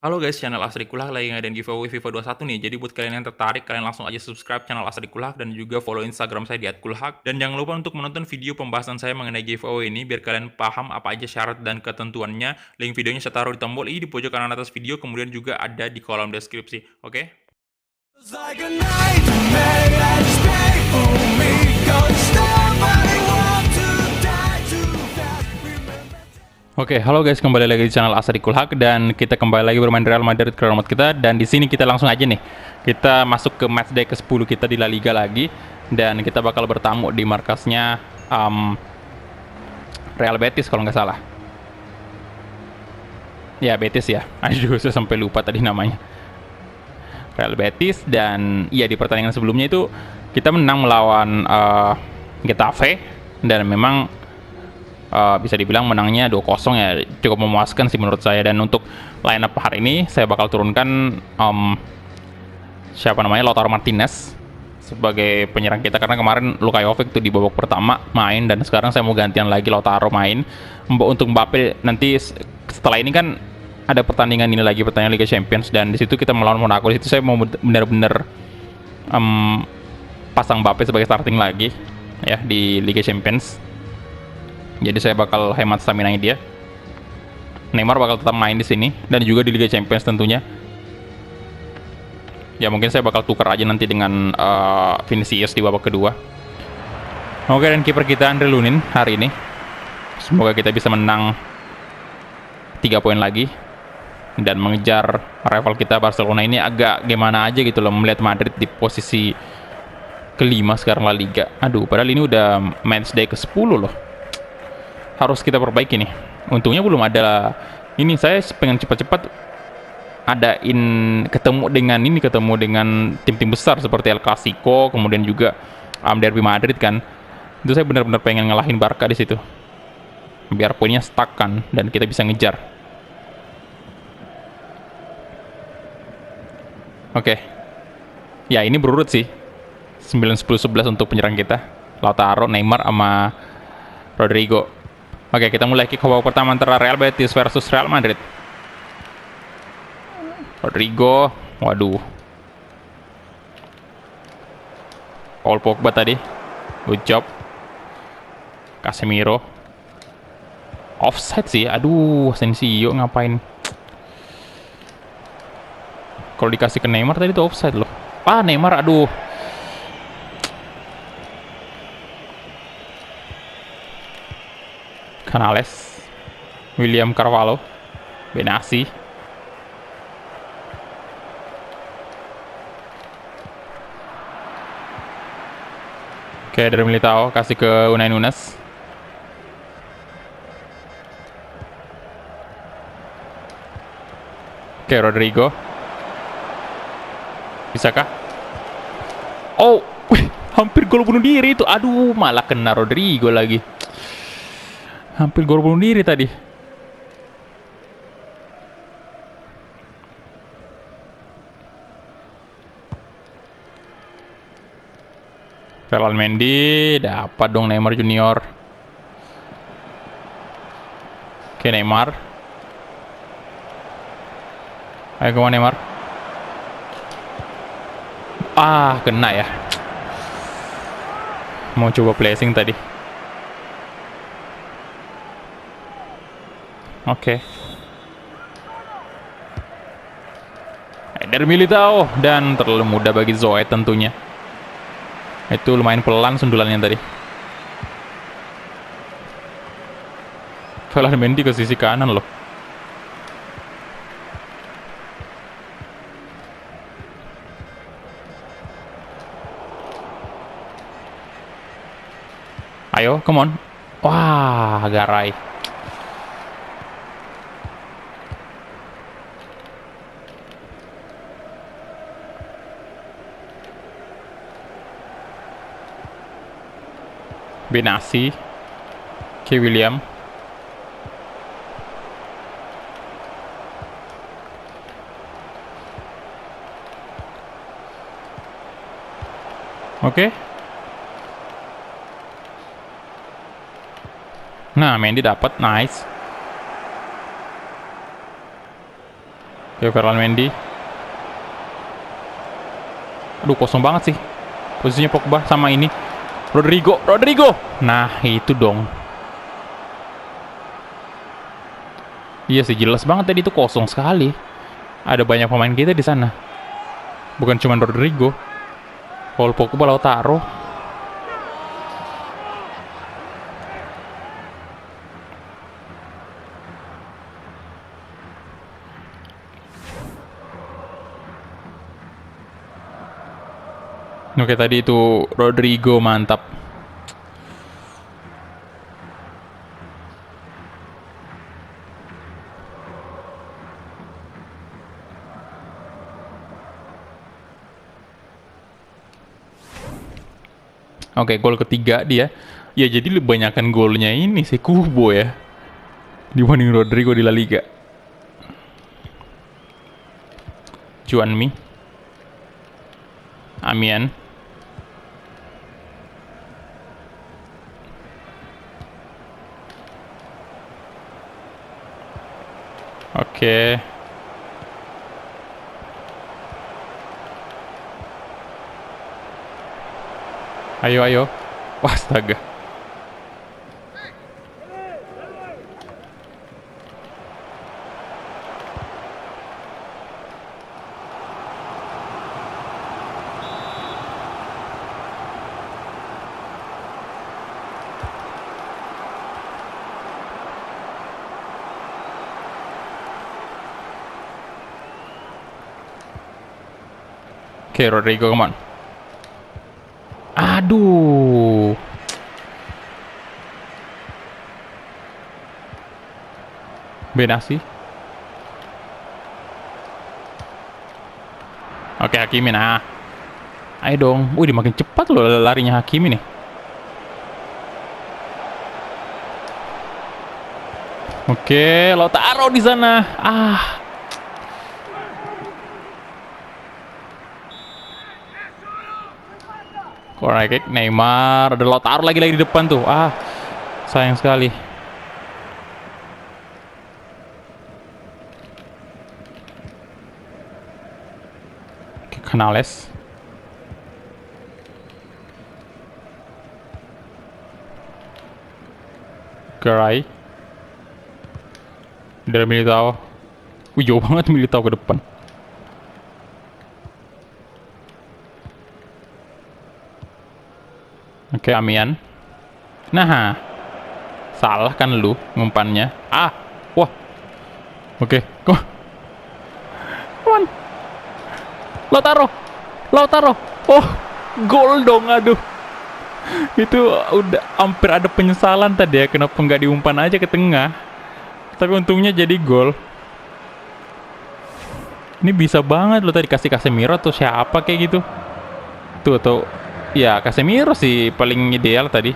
Halo guys, channel Asri Kulah lagi ngadain giveaway FIFA 21 nih. Jadi buat kalian yang tertarik, kalian langsung aja subscribe channel Asri Kulah dan juga follow Instagram saya di @kulhak. Dan jangan lupa untuk menonton video pembahasan saya mengenai giveaway ini biar kalian paham apa aja syarat dan ketentuannya. Link videonya saya taruh di tombol i di pojok kanan atas video, kemudian juga ada di kolom deskripsi. Oke? Like a nightmare that's painful me. Don't stop, I want to die too fast. Remember. Oke, halo guys, kembali lagi di channel Asri Kulhak dan kita kembali lagi bermain Real Madrid ke remote kita. Dan di sini kita langsung aja nih, kita masuk ke matchday ke-10 kita di La Liga lagi, dan kita bakal bertamu di markasnya Real Betis kalau nggak salah. Ya, Betis ya. Aduh, saya sampai lupa tadi namanya. Real Betis. Dan iya, di pertandingan sebelumnya itu kita menang melawan Getafe, dan memang bisa dibilang menangnya 2-0 ya, cukup memuaskan sih menurut saya. Dan untuk line up hari ini saya bakal turunkan Lautaro Martinez sebagai penyerang kita, karena kemarin Luka Jovic tuh di babak pertama main, dan sekarang saya mau gantian lagi Lautaro main. Untuk Mbappe nanti setelah ini kan ada pertandingan ini lagi, pertandingan Liga Champions, dan di situ kita melawan Monaco. Di situ saya mau benar-benar pasang Mbappe sebagai starting lagi ya di Liga Champions. Jadi saya bakal hemat stamina dia. Neymar bakal tetap main di sini dan juga di Liga Champions tentunya. Ya mungkin saya bakal tukar aja nanti dengan Vinicius di babak kedua. Oke, dan kiper kita Andre Lunin hari ini. Semoga kita bisa menang 3 poin lagi dan mengejar rival kita Barcelona. Ini agak gimana aja gitu loh melihat Madrid di posisi kelima sekarang La Liga. Aduh, padahal ini udah matchday ke-10 loh. Harus kita perbaiki nih. Untungnya belum ada ini, saya pengen cepat-cepat ketemu dengan tim-tim besar seperti El Clasico, kemudian juga Derby Madrid kan. Itu saya benar-benar pengen ngalahin Barca di situ. Biar poinnya stuck kan dan kita bisa ngejar. Oke. Ya, ini berurut sih. 9 10 11 untuk penyerang kita. Lautaro, Neymar sama Rodrigo. Oke, kita mulai kick babak pertama antara Real Betis versus Real Madrid. Rodrigo, waduh. Paul Pogba tadi. Good job. Casemiro. Offside sih. Aduh, Asensio ngapain? Kalau dikasih ke Neymar tadi tuh offside loh. Neymar, aduh. Canales, William Carvalho, Benassi. Oke, dari Militao kasih ke Unai Nunes. Oke, Rodrigo. Bisakah? Oh, hampir gol bunuh diri itu. Aduh, malah kena Rodrigo lagi. Hampir gol bunuh diri tadi. Ferland Mendy dapat dong Neymar Junior. Oke, Neymar. Ayo kemana Neymar? Kena ya. Mau coba placing tadi. Oke. Eder Militao, dan terlalu mudah bagi Zoe tentunya. Itu lumayan pelan sundulannya tadi. Ferland Mendy ke sisi kanan loh. Ayo, come on. Wah, garai. Benassi, ke William. Oke. Nah, Mendy dapat, nice. Oke, Ferland Mendy. Aduh, kosong banget sih. Posisinya Pogba sama ini. Rodrigo. Nah, itu dong. Iya sih, jelas banget tadi itu kosong sekali. Ada banyak pemain kita di sana. Bukan cuma Rodrigo. Paul Pogba, Lautaro. Oke, tadi itu Rodrigo mantap. Oke, gol ketiga dia. Ya jadi kebanyakan golnya ini si Kubo ya. Dibanding Rodrigo di La Liga. Juanmi. Amian. Oke. Ayo. Wah, astaga. Oke, Rodrigo, come on. Aduh. Benassi. Oke, Hakimi, nah. Ayo dong. Wih, makin cepat loh larinya Hakimi nih. Oke, Lautaro di sana. Corner kick, Neymar, ada Lautaro lagi di depan tuh. Sayang sekali. Oke, Canales. Garay. Dari Militao. Wih, jauh banget Militao ke depan. Oke, Amian. Nah, salah kan lu ngumpannya. Wah. Oke, come on. Lautaro. Oh, gol dong, aduh. Itu udah hampir ada penyesalan tadi ya, kenapa nggak diumpan aja ke tengah. Tapi untungnya jadi gol. Ini bisa banget lo tadi kasih Casemiro atau siapa kayak gitu. Tuh. Ya, Casemiro sih paling ideal tadi.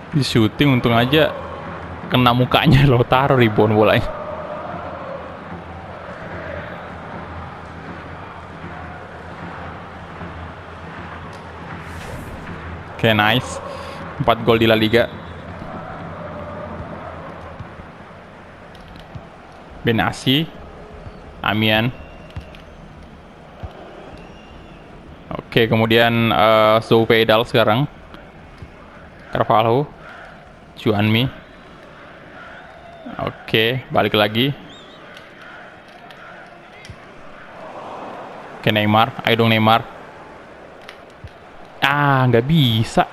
Di shooting untung aja kena mukanya Lautaro rebound bolanya. Oke, nice. 4 gol di La Liga. Benassi. Amian. Oke, kemudian Pedal sekarang. Carvalho. Juanmi. Oke, balik lagi. Oke, Neymar. Ayo dong, Neymar. Nggak bisa.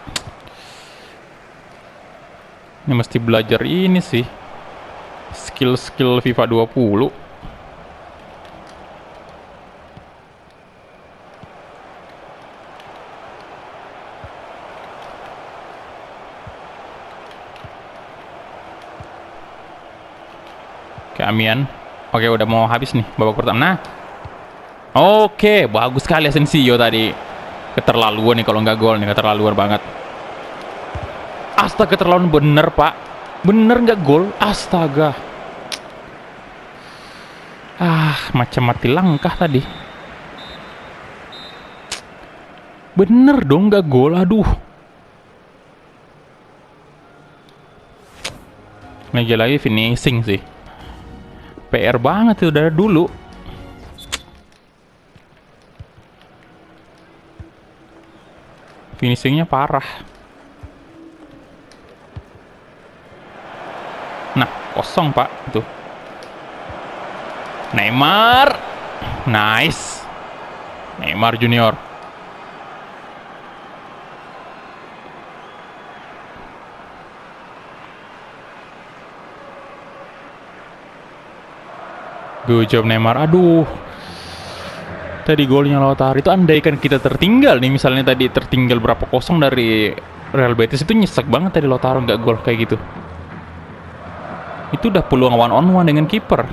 Ini mesti belajar ini sih. Skill FIFA 20. Oke, Amian. Oke, udah mau habis nih babak pertama. Nah. Oke, bagus sekali Asensio tadi. Keterlaluan nih kalau nggak gol nih, keterlaluan banget. Astaga, keterlaluan bener, Pak. Bener nggak gol? Astaga. Macam mati langkah tadi. Bener dong nggak gol, aduh. Lagi finishing sih. PR banget tuh dari dulu. Finishingnya parah. Nah, kosong pak tuh. Neymar, nice. Neymar Junior. Good job Neymar. Aduh. Tadi golnya Lautaro itu andaikan kita tertinggal nih, misalnya tadi tertinggal berapa kosong dari Real Betis, itu nyesek banget tadi Lautaro nggak gol kayak gitu. Itu udah peluang one on one dengan kiper.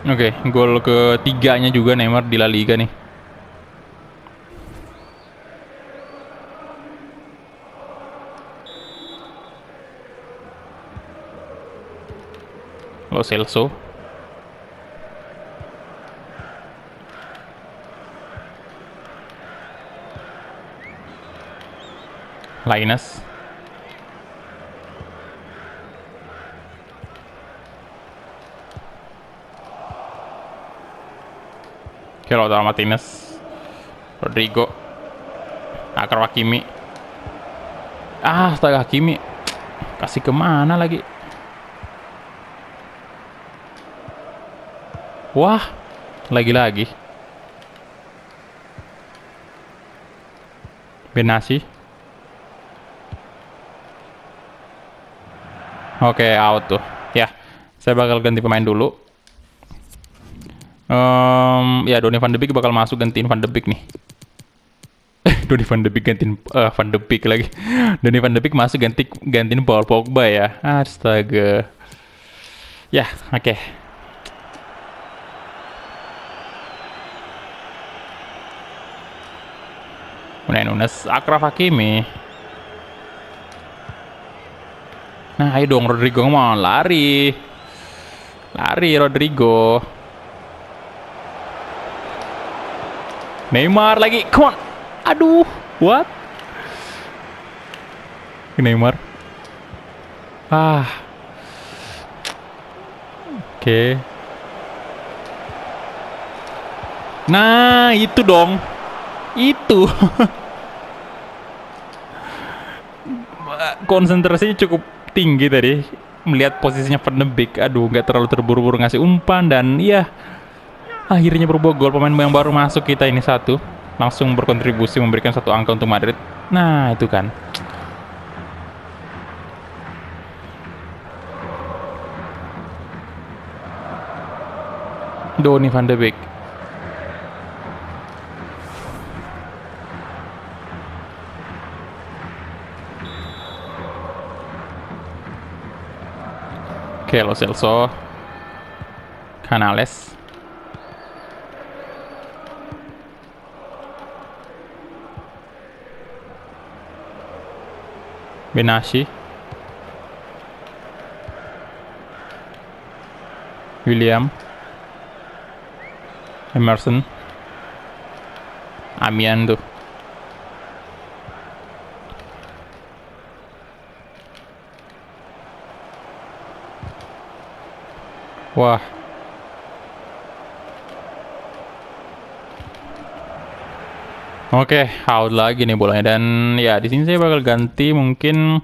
Oke, gol ketiganya juga Neymar di La Liga nih. Lo Celso. Linus. Oke, Lautaro Martinez. Rodrigo. Akraf Hakimi. Astaga, Hakimi. Kasih kemana lagi? Wah, lagi-lagi. Benassi. Oke, out tuh. Ya, saya bakal ganti pemain dulu. Ya, Donny van de Beek bakal masuk gantiin Van de Beek nih. Donny van de Beek gantiin Van de Beek lagi. Donny van de Beek masuk gantiin Paul Pogba ya. Astaga. Ya, oke. Unai Nunes, Akraf Hakimi. Nah, ayo dong Rodrigo, mau lari. Lari Rodrigo. Neymar lagi, come on. Aduh, what? Neymar. Oke. Nah, itu dong. Itu. Konsentrasinya cukup tinggi tadi melihat posisinya Van de Beek. Aduh, nggak terlalu terburu-buru ngasih umpan, dan ya akhirnya berbobol. Pemain yang baru masuk kita ini satu langsung berkontribusi memberikan satu angka untuk Madrid. Nah, itu kan. Donny van de Beek. Oke, Lo Celso. Canales. Benassi. William. Emerson. Amian tuh. Wah. Oke, out lagi nih bolanya, dan ya di sini saya bakal ganti mungkin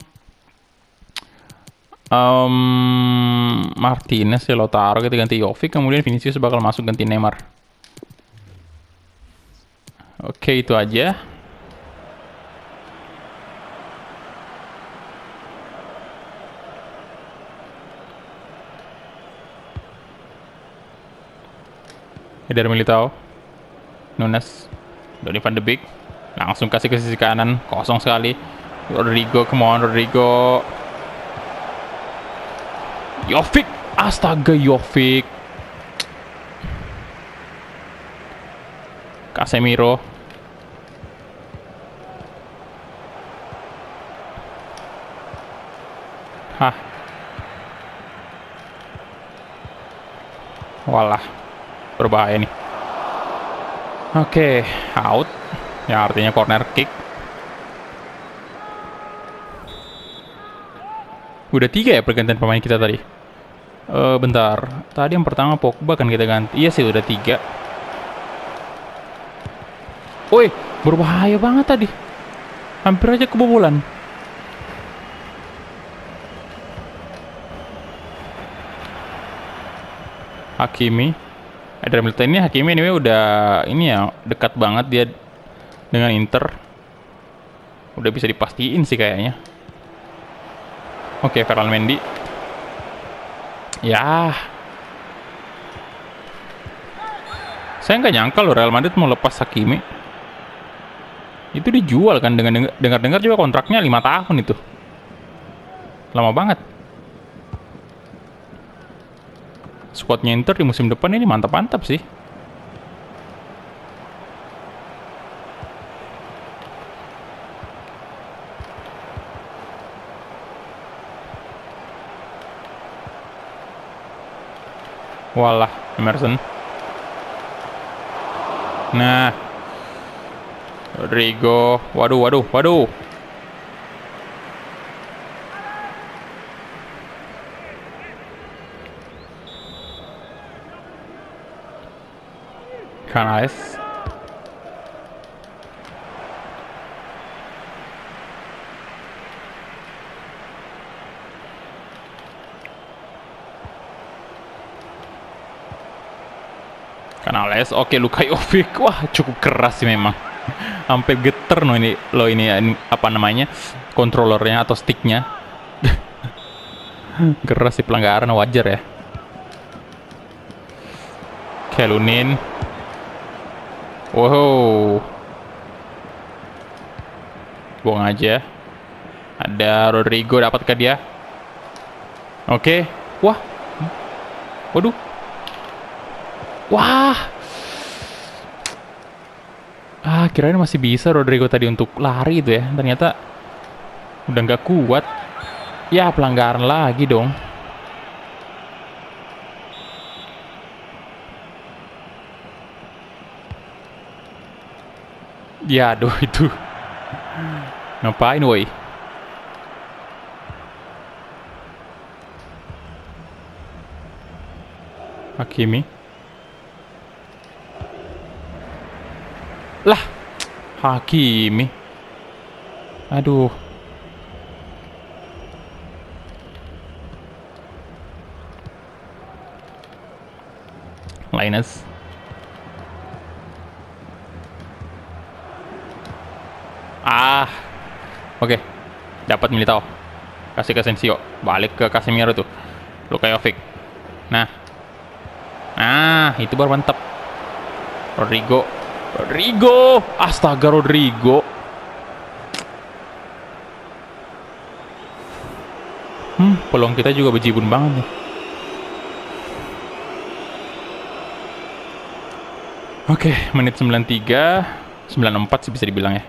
Martinez ya, Lautaro kita ganti Jovic, kemudian Vinicius bakal masuk ganti Neymar. Oke, itu aja. Eder Militao, Nunes, Donny van de Beek, langsung kasih ke sisi kanan, kosong sekali. Rodrigo, come on Rodrigo. Jovic, astaga Jovic. Casemiro. Hah. Walah. Berbahaya nih. Oke, out. Ya artinya corner kick. Udah 3 ya pergantian pemain kita tadi. Bentar. Tadi yang pertama Pogba kan kita ganti. Iya sih udah 3. Woi, berbahaya banget tadi. Hampir aja kebobolan. Hakimi. Ada Milton ini Hakimi anyway udah ini ya dekat banget dia dengan Inter. Udah bisa dipastiin sih kayaknya. Oke, Ferland Mendy. Ya. Saya nggak nyangka loh Real Madrid mau lepas Hakimi. Itu dijual kan dengan dengar-dengar juga kontraknya 5 tahun itu. Lama banget. Squadnya Inter di musim depan ini mantap-mantap sih. Walah, Emerson. Nah. Rodrigo. Waduh. Canales. Oke, Luka Jovic. Wah, cukup keras sih memang. Sampai geter ini apa namanya? Kontrolernya atau sticknya. Keras sih, pelanggaran wajar ya. Kelunin. Wow. Buang aja. Ada Rodrigo, dapatkah dia? Oke. Wah. Waduh. Wah. Kirain masih bisa Rodrigo tadi untuk lari itu ya. Ternyata udah nggak kuat. Ya, pelanggaran lagi dong. Ya, aduh itu. Ngapain woi? Hakimi. Lah, Hakimi. Aduh. Linus. Oke. Dapat Militao. Kasih ke Asensio. Balik ke Casemiro tuh. Luka Jovic. Nah, itu baru mantap. Rodrigo. Astaga, Rodrigo. Peluang kita juga bejibun banget nih. Oke, menit 93, 94 sih bisa dibilang ya.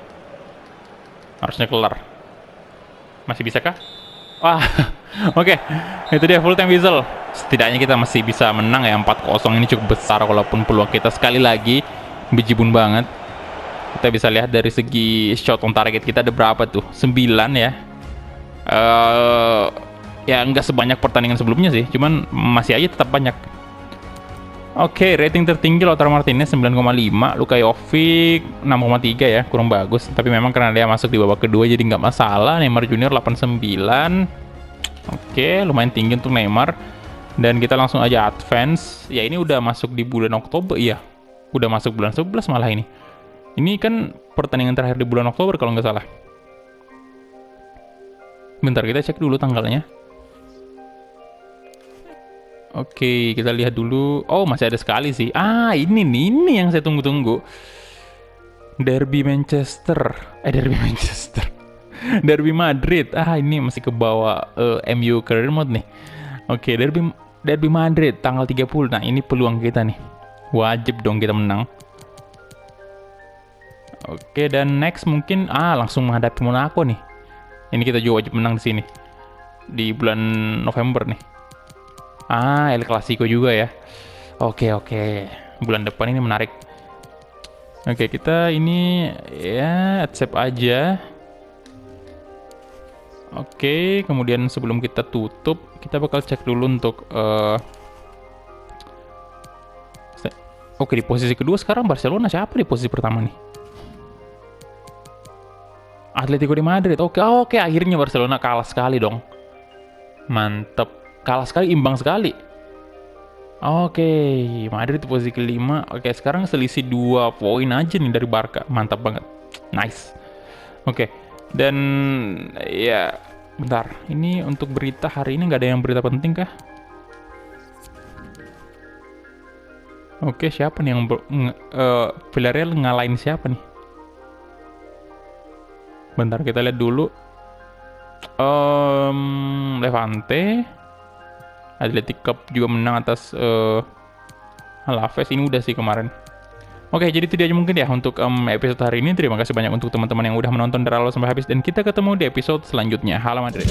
Harusnya kelar. Masih bisa kah? Wah, oke. Itu dia full time whistle. Setidaknya kita masih bisa menang ya. 4-0 ini cukup besar walaupun peluang kita sekali lagi bejibun banget. Kita bisa lihat dari segi shot on target kita ada berapa tuh? 9 ya. Ya nggak sebanyak pertandingan sebelumnya sih, cuman masih aja tetap banyak. Oke, rating tertinggi Lautaro Martinez 9,5, Luka Jovic 6,3 ya, kurang bagus. Tapi memang karena dia masuk di babak kedua jadi nggak masalah. Neymar Junior 89. Oke, lumayan tinggi untuk Neymar. Dan kita langsung aja advance. Ya ini udah masuk di bulan Oktober, iya. Udah masuk bulan 11 malah ini. Ini kan pertandingan terakhir di bulan Oktober kalau nggak salah. Bentar, kita cek dulu tanggalnya. Oke, kita lihat dulu. Oh, masih ada sekali sih. Ini nih, ini yang saya tunggu-tunggu. Derby Manchester. Derby Madrid. Ini masih ke bawah MU Career Mode nih. Oke, Derby Madrid tanggal 30. Nah, ini peluang kita nih. Wajib dong kita menang. Oke, dan next mungkin langsung menghadapi Monaco nih. Ini kita juga wajib menang di sini. Di bulan November nih. El Clasico juga ya. Oke. Bulan depan ini menarik. Oke, kita ini ya accept aja. Oke, kemudian sebelum kita tutup, kita bakal cek dulu untuk oke, di posisi kedua sekarang Barcelona. Siapa di posisi pertama nih? Atletico de Madrid. Oke, akhirnya Barcelona kalah sekali dong. Mantep. Kalah sekali, imbang sekali. Oke, Madrid di posisi kelima. Oke, sekarang selisih 2 poin aja nih dari Barca. Mantap banget. Nice. Oke, dan ya, bentar. Ini untuk berita hari ini nggak ada yang berita penting kah? Oke, siapa nih yang Villarreal ngalahin siapa nih? Bentar, kita lihat dulu. Levante, Athletic Cup juga menang atas Alaves. Ini udah sih kemarin. Oke, jadi itu dia aja mungkin ya untuk episode hari ini. Terima kasih banyak untuk teman-teman yang udah menonton dari awal sampai habis. Dan kita ketemu di episode selanjutnya. Halo Madrid.